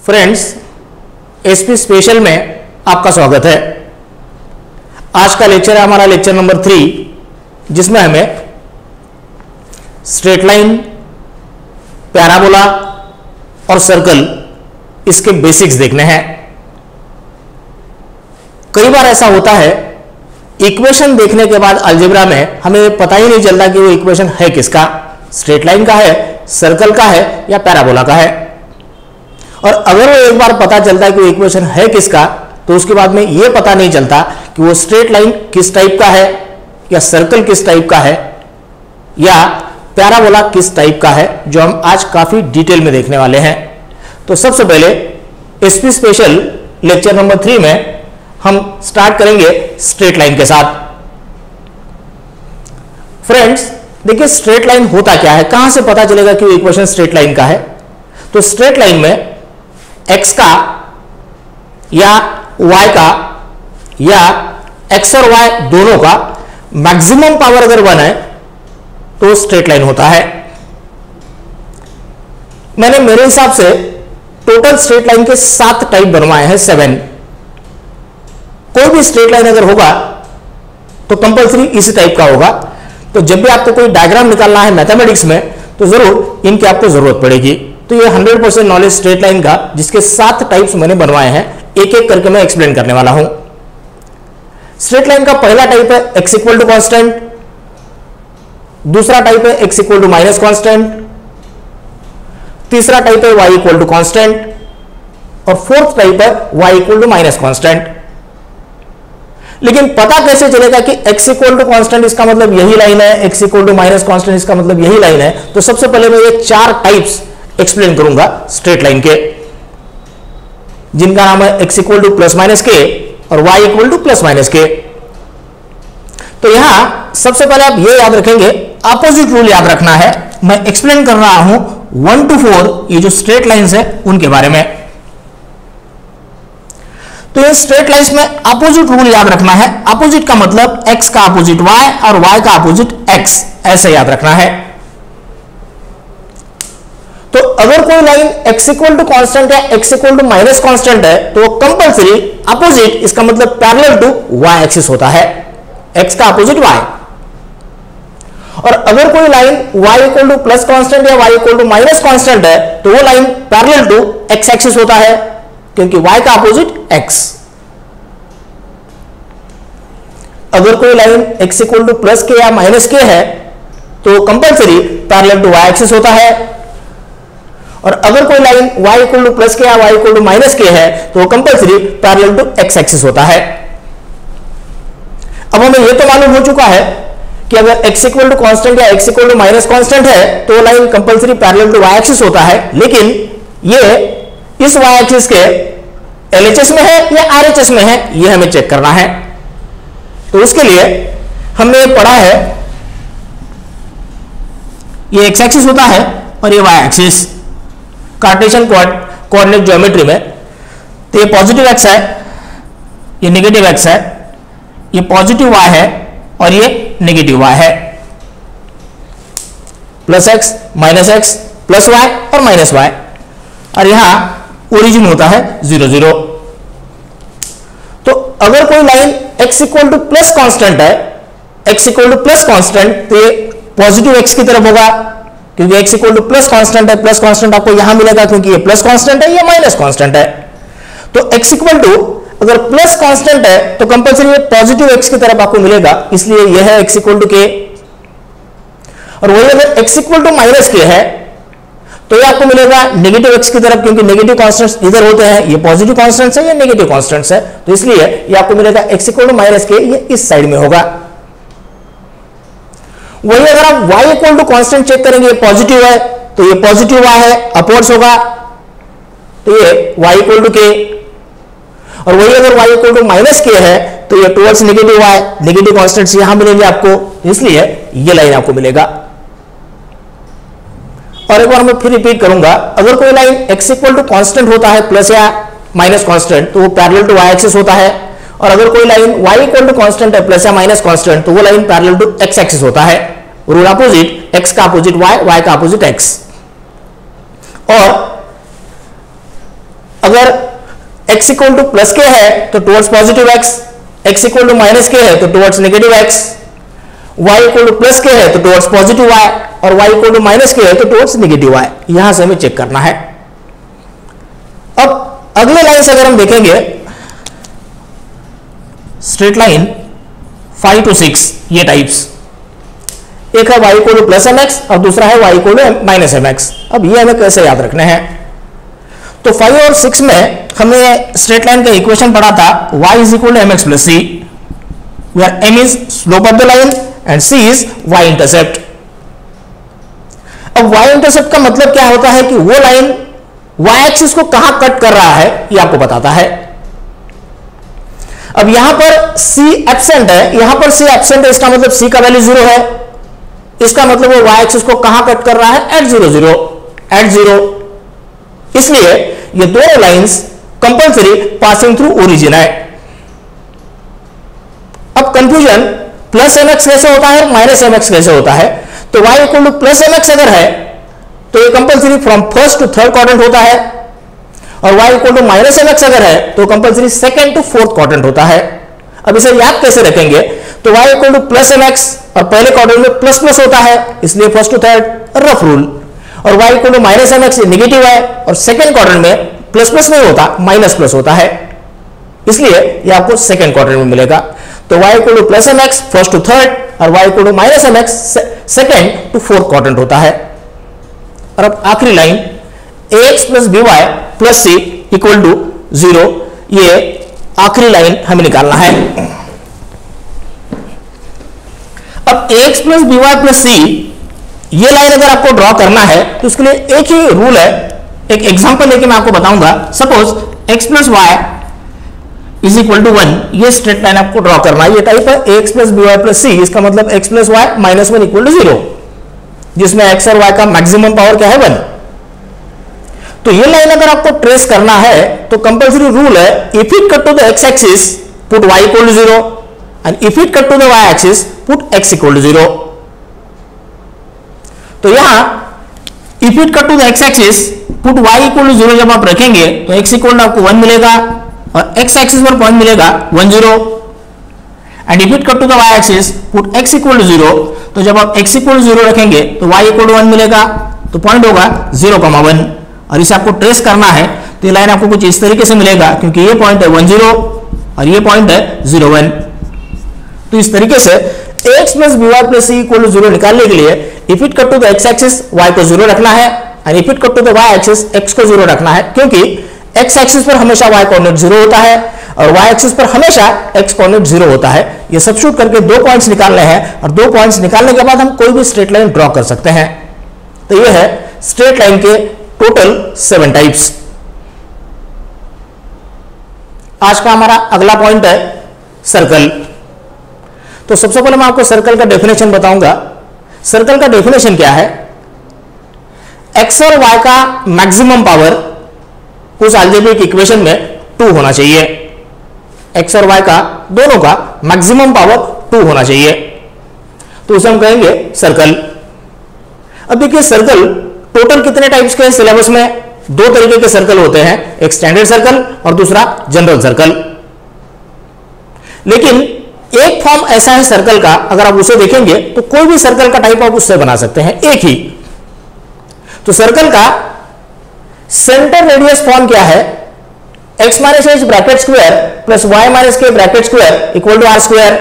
Friends, SP special में आपका स्वागत है। आज का लेक्चर है हमारा लेक्चर नंबर 3, जिसमें हमें स्ट्रेट लाइन, पैराबोला और सर्कल इसके बेसिक्स देखने हैं। कई बार ऐसा होता है, इक्वेशन देखने के बाद अलजेब्रा में हमें पता ही नहीं चलता कि वो इक्वेशन है किसका, स्ट्रेट लाइन का है, सर्कल का है या पैराबोला का है। और अगर वो एक बार पता चलता है कि वो इक्वेशन है किसका, तो उसके बाद में ये पता नहीं चलता कि वो स्ट्रेट लाइन किस टाइप का है या सर्कल किस टाइप का है या पैराबोला किस टाइप का है, जो हम आज काफी डिटेल में देखने वाले हैं। तो सबसे पहले एसपी स्पेशल लेक्चर नंबर 3 में हम स्टार्ट करेंगे स्ट्रेट लाइन के साथ। फ्रेंड्स, देखिए स्ट्रेट लाइन होता क्या है, कहां से पता चलेगा कि वो इक्वेशन स्ट्रेट लाइन का है। तो स्ट्रेट लाइन में x का या y का या x और y दोनों का मैक्सिमम पावर अगर 1 है तो स्ट्रेट लाइन होता है। मैंने मेरे हिसाब से टोटल स्ट्रेट लाइन के 7 टाइप बनवाए हैं, 7। कोई भी स्ट्रेट लाइन अगर होगा तो कंपलसरी इसी टाइप का होगा। तो जब भी आपको कोई डायग्राम निकालना है मैथमेटिक्स में तो जरूर इनकी आपको जरूरत पड़ेगी। तो ये 100% नॉलेज स्ट्रेट लाइन का, जिसके 7 टाइप्स मैंने बनवाए हैं, एक एक करके मैं एक्सप्लेन करने वाला हूं। स्ट्रेट लाइन का पहला टाइप है x इक्वल टू कॉन्स्टेंट, दूसरा टाइप है x equal to minus constant, तीसरा टाइप है y इक्वल टू कॉन्स्टेंट और फोर्थ टाइप है y equal to minus constant. लेकिन पता कैसे चलेगा कि x इक्वल टू कॉन्स्टेंट इसका मतलब यही लाइन है, x equal to minus constant इसका मतलब यही लाइन है। तो सबसे पहले मैं ये 4 टाइप्स एक्सप्लेन करूंगा स्ट्रेट लाइन के, जिनका नाम है x equal to plus minus के और y equal to plus minus के। तो यहां सबसे पहले आप ये याद रखेंगे, अपोजिट रूल याद रखना है। मैं एक्सप्लेन कर रहा हूं 1 to 4 ये जो स्ट्रेट लाइंस है उनके बारे में। तो ये स्ट्रेट लाइंस में अपोजिट रूल याद रखना है। अपोजिट का मतलब x का अपोजिट y और y का अपोजिट x, ऐसे याद रखना है। तो अगर कोई line x equal to constant या x equal to minus constant है तो कंपलसरी अपोजिट, इसका मतलब पैरेलल टू y एक्सिस होता है, x का अपोजिट y। और अगर कोई line y equal to plus constant या y equal to minus constant है तो वो line parallel to x axis होता है, क्योंकि y का अपोजिट x। अगर कोई line x equal to plus K या माइनस के है तो compulsory parallel to y axis होता है। और अगर कोई line y equal to plus K या y equal to minus K है तो compulsory parallel to x axis होता है। अब हमें यह तो मालूम हो चुका है कि अगर x इक्वल टू कॉन्स्टेंट या x equal to minus constant है तो line compulsory parallel to y axis होता है। लेकिन ये इस y एक्सिस के LHS में है या RHS में है, यह हमें चेक करना है। तो उसके लिए हमने पढ़ा है, ये x एक्सिस होता है और ये y axis Cartesian coordinate geometry में। तो ये पॉजिटिव x है, ये नेगेटिव x है, ये पॉजिटिव y है और ये नेगेटिव y है। Plus x minus x, plus y और माइनस y, और यहां ओरिजिन होता है 0 0। तो अगर कोई line x equal to plus constant है, x equal to plus constant, तो ये पॉजिटिव x की तरफ होगा, क्योंकि x equal to plus constant है। प्लस कॉन्स्टेंट आपको यहां मिलेगा क्योंकि ये प्लस कॉन्स्टेंट है, ये माइनस कॉन्स्टेंट है। तो x इक्वल टू अगर प्लस कॉन्स्टेंट है तो कंपलसरी ये पॉजिटिव x की तरफ आपको मिलेगा, इसलिए यह है x इक्वल टू के। और वही अगर x equal to minus K है तो ये आपको मिलेगा नेगेटिव x की तरफ, क्योंकि नेगेटिव कॉन्स्टेंट्स इधर होते हैं, ये पॉजिटिव कॉन्स्टेंट्स है, ये नेगेटिव कॉन्स्टेंट्स है। तो इसलिए ये आपको मिलेगा x इक्वल टू माइनस के, ये इस साइड में होगा। वही अगर आप y equal to constant check करेंगे, पॉजिटिव है तो ये पॉजिटिव y है, अपवर्ड्स होगा, तो ये y इक्वल टू के। और वही अगर y equal to minus K है तो ये towards negative y, negative constants यहां मिलेंगे आपको, इसलिए ये लाइन आपको मिलेगा। और एक बार मैं फिर रिपीट करूंगा, अगर कोई line x equal to constant होता है, प्लस या माइनस कॉन्स्टेंट, तो वो पैरेलल टू y एक्सिस होता है। और अगर कोई line y equal to constant है, प्लस या माइनस कॉन्स्टेंट, तो वो line parallel to x axis होता है। रूल अपोजिट, x का अपोजिट y, y का अपोजिट x। और अगर x equal to plus K है तो towards positive x equal to minus K है तो towards negative x, y equal to plus K है तो टुवर्ड्स पॉजिटिव y, और y equal to minus K है तो टुवर्ड्स नेगेटिव y। यहां से हमें चेक करना है। अब अगले लाइन से अगर हम देखेंगे, स्ट्रेट लाइन 5 to 6, ये टाइप्स, एक है y equal to plus mx और दूसरा है y equal to minus mx। अब ये हमें कैसे याद रखने हैं? तो 5 और 6 में हमने स्ट्रेट लाइन का इक्वेशन पढ़ा था, y is equal to mx plus c, where m is slope of the line and c is y intercept. अब y इंटरसेप्ट का मतलब क्या होता है कि वो लाइन y एक्सिस को कहां कट कर रहा है ये आपको बताता है। अब यहां पर c एब्सेंट है, यहां पर c एब्सेंट है, इसका मतलब c का वैल्यू 0 है, इसका मतलब वो y एक्सिस को कहां कट कर रहा है? At 0 0, at 0। इसलिए ये दोनों lines compulsory passing through origin है। अब कंफ्यूजन, प्लस mx कैसे होता है, माइनस mx कैसे होता है? तो y equal to plus mx अगर है तो ये compulsory from first to third quadrant होता है, और y equal to minus mx अगर है तो compulsory second to fourth quadrant होता है। अब इसे याद कैसे रखेंगे? तो y equal to plus mx और पहले क्वाड्रेंट में प्लस प्लस होता है, इसलिए first to third rough rule, और y equal to minus mx negative है और सेकंड क्वाड्रेंट में प्लस प्लस नहीं होता, माइनस प्लस होता है, इसलिए ये आपको सेकंड क्वाड्रेंट में मिलेगा। तो y equal to plus mx first to third और y equal to minus mx second to fourth quadrant होता है। और अब आखिरी line ax plus by plus c equal to 0, ये आखिरी लाइन हमें निकालना है। अब ax plus by plus c, ये लाइन अगर आपको ड्रॉ करना है तो उसके लिए एक ही रूल है, एक एग्जांपल लेके मैं आपको बताऊंगा। Suppose x plus Y is equal to 1, ये स्ट्रेट लाइन आपको ड्रॉ करना है। ये टाइप है ax plus by plus c, इसका मतलब x plus Y minus 1 equal to 0, जिसमें x और y का मैक्सिमम पावर क्या है? 1। तो ये लाइन अगर आपको ट्रेस करना है तो कंपल्सरी रूल है, if it cut to the x axis put y equal to 0 and if it cut to the y axis put x equal to 0। तो यहां if it cut to the x axis put y equal to 0 जब आप रखेंगे तो x equal to आपको 1 मिलेगा और x axis पर पॉइंट मिलेगा 1 0, and if it cut to the y axis put x equal to 0, तो जब आप x इक्वल टू 0 रखेंगे तो y इक्वल टू 1 मिलेगा, तो पॉइंट होगा 0,1, और इसे आपको ट्रेस करना है तो ये लाइन आपको कुछ इस तरीके से मिलेगा, क्योंकि ये पॉइंट है 1 0 और ये पॉइंट है 0 1। तो इस तरीके से ax plus by plus c equal to 0 निकालने के लिए if it cut to the x axis y को 0 रखना है and if it cut to the y axis x को 0 रखना है, क्योंकि x एक्सिस पर हमेशा y कोऑर्डिनेट 0 होता है और y एक्सिस पर हमेशा x कोऑर्डिनेट 0 होता है। ये सब्स्टिट्यूट करके 2 पॉइंट्स निकालने हैं और 2 पॉइंट्स निकालने के बाद हम कोई भी स्ट्रेट लाइन ड्रॉ कर सकते हैं। तो ये है स्ट्रेट लाइन के टोटल 7 टाइप्स। आज का हमारा अगला पॉइंट है सर्कल। तो सबसे पहले मैं आपको सर्कल का डेफिनेशन बताऊंगा। सर्कल का डेफिनेशन क्या है? x और y का मैक्सिमम पावर उस अलजेब्रिक इक्वेशन में 2 होना चाहिए। x और y का दोनों का मैक्सिमम पावर 2 होना चाहिए, तो उसे हम कहेंगे सर्कल। अब देखिए सर्कल टोटल कितने टाइप्स के हैं सिलेबस में? 2 तरीके के सर्कल होते हैं, एक स्टैंडर्ड सर्कल और दूसरा जनरल सर्कल। लेकिन एक फॉर्म ऐसा है सर्कल का, अगर आप उसे देखेंगे तो कोई भी सर्कल का टाइप आप उससे बना सकते हैं, एक ही। तो सर्कल का सेंटर रेडियस फॉर्म क्या है? x minus H bracket square plus y minus K bracket square equal to R square,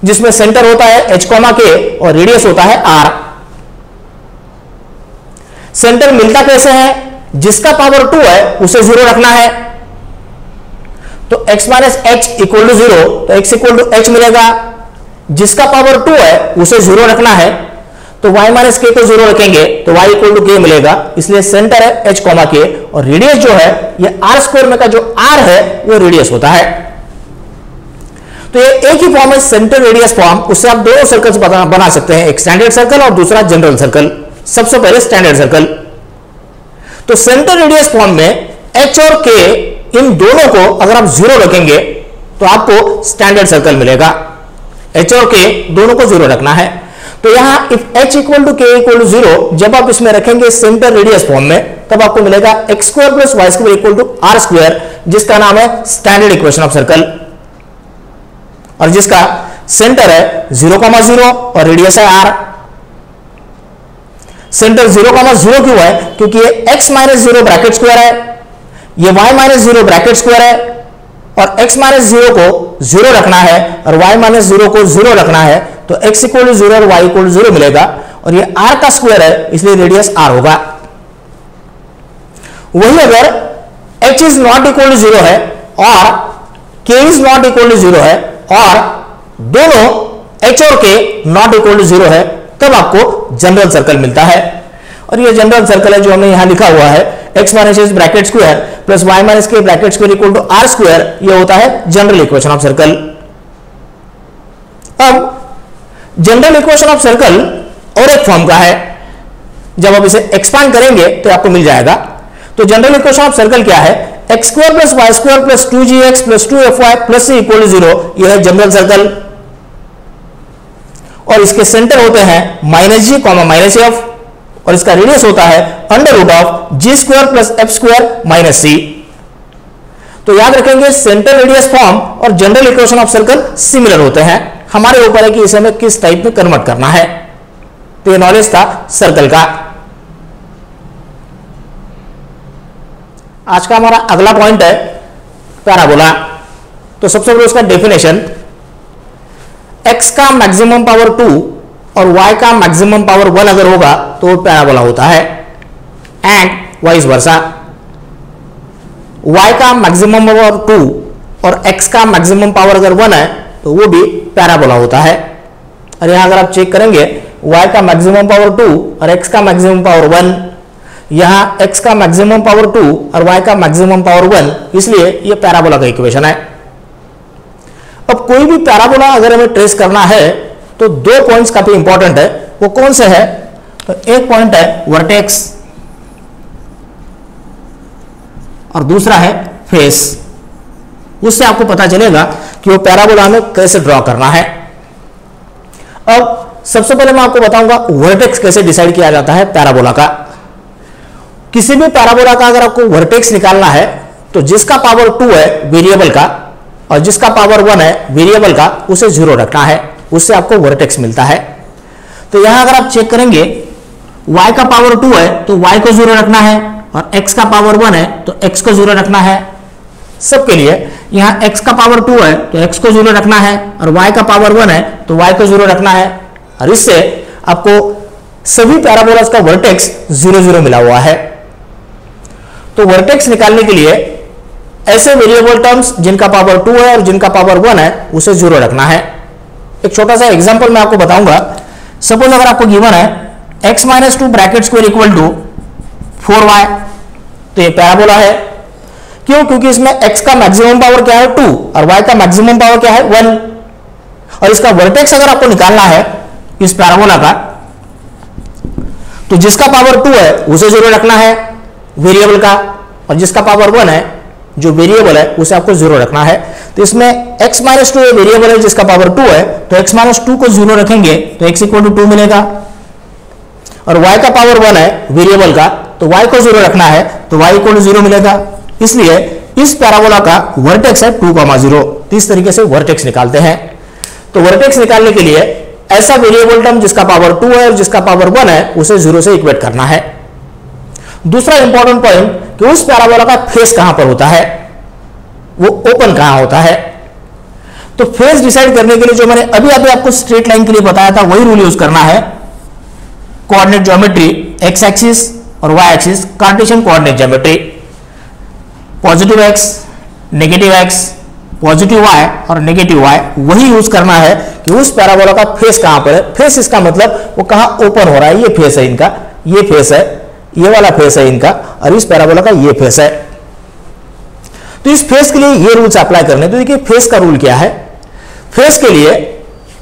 जिसमें सेंटर होता है h कॉमा के और रेडियस होता है r। सेंटर मिलता कैसे है? जिसका पावर 2 है उसे 0 रखना है, तो x minus H equal to 0, तो x इक्वल टू एच मिलेगा। जिसका पावर 2 है उसे 0 रखना है, तो y माइनस के को 0 रखेंगे तो y इक्वल टू के मिलेगा। इसलिए सेंटर है h कॉमा के और रेडियस जो है ये r स्क्वायर में का जो r है वो रेडियस होता है। तो ये एक ही फॉर्म है सेंटर रेडियस फॉर्म, उससे आप दोनों सर्कल्स बना सकते हैं, एक स्टैंडर्ड सर्कल और दूसरा जनरल सर्कल। सबसे पहले स्टैंडर्ड सर्कल। तो सेंटर रेडियस फॉर्म में h और k इन दोनों को अगर आप 0 रखेंगे तो आपको स्टैंडर्ड सर्कल मिलेगा। h और k दोनों को 0 रखना है, तो यहां इफ h इक्वल टू के इक्वल टू 0, जब आप इसमें रखेंगे सेंटर रेडियस फॉर्म में, तब आपको मिलेगा x square plus Y square equal to R square, जिसका नाम है स्टैंडर्ड इक्वेशन ऑफ सर्कल, और जिसका सेंटर है 0,0 और रेडियस है r। सेंटर 0,0 क्यों है? क्योंकि ये x माइनस 0 ब्रैकेट स्क्वायर है, ये y माइनस 0 ब्रैकेट स्क्वायर है, और x माइनस 0 को 0 रखना है और y माइनस 0 को 0 रखना है, तो x इक्वल टू 0 और y इक्वल टू 0 मिलेगा, और ये r का स्क्वायर है इसलिए रेडियस r होगा। वही अगर h is not equal to 0 है और k is not equal to 0 है, और दोनों h और k नॉट इक्वल टू 0 है, तब आपको जनरल सर्कल मिलता है। और ये जनरल सर्कल है जो हमने यहां लिखा हुआ है, x minus H bracket square plus y minus K bracket square equal to R square, ये होता है जनरल इक्वेशन ऑफ सर्कल। अब जनरल इक्वेशन ऑफ सर्कल और एक फॉर्म का है, जब आप इसे एक्सपांड करेंगे तो आपको मिल जाएगा। तो जनरल इक्वेशन ऑफ सर्कल क्या है? X square plus Y square plus 2gx plus 2fy plus c equal to 0, यह है जनरल सर्कल, और इसके सेंटर होते हैं माइनस g माइनस f, और इसका रेडियस होता है under root of G square plus F square minus C. तो याद रखेंगे सेंटर रेडियस फॉर्म और general equation of circle similar होते हैं, हमारे ऊपर है कि इसे हमें किस टाइप में कन्वर्ट करना है। तो ये नॉलेज था सर्कल का। आज का हमारा अगला पॉइंट है पैराबोला। तो सबसे पहले उसका डेफिनेशन, x का मैक्सिमम पावर 2 और y का मैक्सिमम पावर 1 अगर होगा तो वो पैराबोला होता है, एंड वाइस वर्सा। y का मैक्सिमम पावर 2 और x का मैक्सिमम पावर अगर 1 है तो वो भी पैराबोला होता है। और यहां अगर आप चेक करेंगे y का मैक्सिमम पावर 2 और x का मैक्सिमम पावर 1, यहां x का मैक्सिमम पावर 2 और y का मैक्सिमम पावर 1, इसलिए ये पैराबोला का इक्वेशन है। अब कोई भी पैराबोला अगर हमें ट्रेस करना है तो दो पॉइंट्स काफी इंपॉर्टेंट है। वो कौन से है? तो एक पॉइंट है वर्टेक्स और दूसरा है फेस। उससे आपको पता चलेगा कि वो पैराबोला में कैसे ड्रॉ करना है। अब सबसे पहले मैं आपको बताऊंगा वर्टेक्स कैसे डिसाइड किया जाता है पैराबोला का। किसी भी पैराबोला का अगर आपको वर्टेक्स निकालना है तो जिसका पावर 2 है वेरिएबल का और जिसका पावर 1 है वेरिएबल का, उसे 0 रखना है, उससे आपको वर्टेक्स मिलता है। तो यहां अगर आप चेक करेंगे y का पावर 2 है तो y को 0 रखना है, और x का पावर 1 है तो x को 0 रखना है। सबके लिए यहां x का पावर 2 है तो x को 0 रखना है, और y का पावर 1 है तो y को 0 रखना है। और इससे आपको सभी पैराबोलास का वर्टेक्स 0 0 मिला हुआ है। तो वर्टेक्स निकालने के लिए ऐसे वेरिएबल टर्म्स जिनका पावर 2 है और जिनका पावर 1 है उसे 0 रखना है। एक छोटा सा एग्जांपल मैं आपको बताऊंगा। सपोज अगर आपको गिवन है x minus 2 bracket square equal to 4y, तो ये पैराबोला है। क्यों? क्योंकि इसमें x का मैक्सिमम पावर क्या है 2 और y का मैक्सिमम पावर क्या है 1, और इसका वर्टेक्स अगर आपको निकालना है इस पैराबोला का, तो जिसका पावर 2 है उसे 0 रखना है वेरिएबल का, और जिसका पावर 1 है जो वेरिएबल है उसे आपको 0 रखना है। तो इसमें x माइनस 2 वेरिएबल है जिसका पावर 2 है, तो x माइनस 2 को 0 रखेंगे तो x इक्वल टू 2 मिलेगा, और y का पावर 1 है वेरिएबल का, तो y को 0 रखना है तो y इक्वल टू 0 मिलेगा। इसलिए इस पैराबोला का वर्टेक्स है 2,0। इस तरीके से वर्टेक्स निकालते हैं। तो वर्टेक्स निकालने के लिए ऐसा वेरिएबल टर्म जिसका पावर 2 है और जिसका पावर 1 है उसे 0 से इक्वेट करना है। दूसरा इंपॉर्टेंट पॉइंट कि उस पैराबोला का फेस कहां पर होता है, वो ओपन कहां होता है। तो फेस डिसाइड करने के लिए जो मैंने अभी आपको स्ट्रेट लाइन के लिए बताया था वही रूल यूज करना है। कोऑर्डिनेट ज्योमेट्री, एक्स एक्सिस और Y axis, Cartesian coordinate geometry, positive X, negative X, positive Y और नेगेटिव वाई, वही यूज करना है कि उस पैराबोला का फेस कहां पर है। फेस इसका मतलब वो कहां ओपन हो रहा है। ये फेस है इनका, ये फेस है, ये वाला फेस है इनका, और इस पैराबोला का ये फेस है। तो इस फेस के लिए ये रूल्स अप्लाई करने। तो देखिए फेस का रूल क्या है। फेस के लिए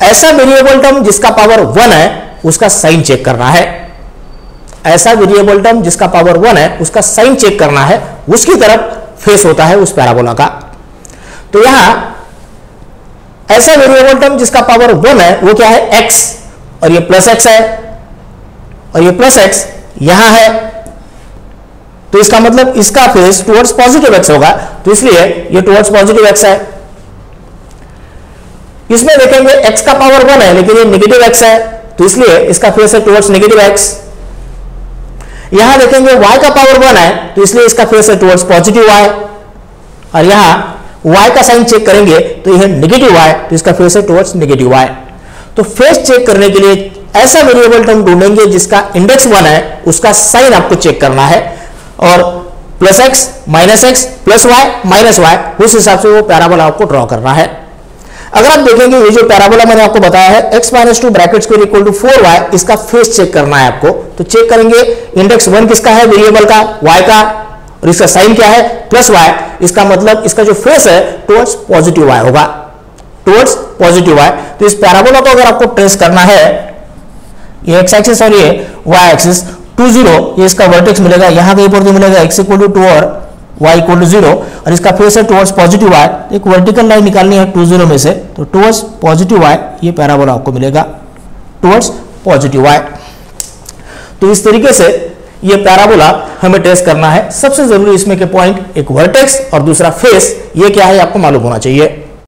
ऐसा वेरिएबल टर्म जिसका पावर 1 है उसका साइन चेक करना है। ऐसा वेरिएबल टर्म जिसका पावर 1 है उसका साइन चेक करना है, उसकी तरफ फेस होता है उस पैराबोला का। तो यहां ऐसा वेरिएबल टर्म जिसका पावर 1 है वो क्या है x, और ये प्लस एक्स है और ये प्लस एक्स यहां है, तो इसका मतलब इसका फेस टुवर्ड्स पॉजिटिव एक्स होगा, तो इसलिए ये टुवर्ड्स पॉजिटिव एक्स है। इसमें देखेंगे x का पावर 1 है लेकिन ये नेगेटिव x है, तो इसलिए इसका फेस है टुवर्ड्स नेगेटिव x। यहां देखेंगे y का पावर 1 है, तो इसलिए इसका फेस है टुवर्ड्स पॉजिटिव y, और यहां y का साइन चेक करेंगे तो यह नेगेटिव y, तो इसका फेस है टुवर्ड्स नेगेटिव y। तो फेस चेक करने के लिए ऐसा वेरिएबल टर्म ढूंढेंगे जिसका इंडेक्स 1 है, उसका साइन आपको चेक करना है, और plus X minus X plus Y minus Y, उस हिसाब से वो पैराबोला आपको ड्रॉ करना है। अगर आप देखेंगे ये जो पैराबोला मैंने आपको बताया है x minus 2 bracket square equal to 4y, इसका फेस चेक करना है आपको, तो चेक करेंगे इंडेक्स 1 किसका है, वेरिएबल का y का, और इसका साइन क्या है प्लस y, इसका मतलब इसका जो फेस है टुवर्ड्स पॉजिटिव y होगा, टुवर्ड्स पॉजिटिव y। तो इस पैराबोला को अगर आपको ट्रेस करना है, ये x एक्सिस और ये y एक्सिस 2 0, ये इसका वर्टेक्स मिलेगा, यहां कहीं पर तो मिलेगा x इक्वल टू 2 और y इक्वल टू 0, और इसका फेस है टुवर्ड्स पॉजिटिव y। एक वर्टिकल लाइन निकालनी है 2 0 में से, तो टुवर्ड्स पॉजिटिव y ये पैराबोला आपको मिलेगा, टुवर्ड्स पॉजिटिव y। तो इस तरीके से ये पैराबोला हमें ट्रेस करना है। सबसे जरूरी इसमें के पॉइंट, एक वर्टेक्स और दूसरा फेस, ये क्या है आपको मालूम होना चाहिए।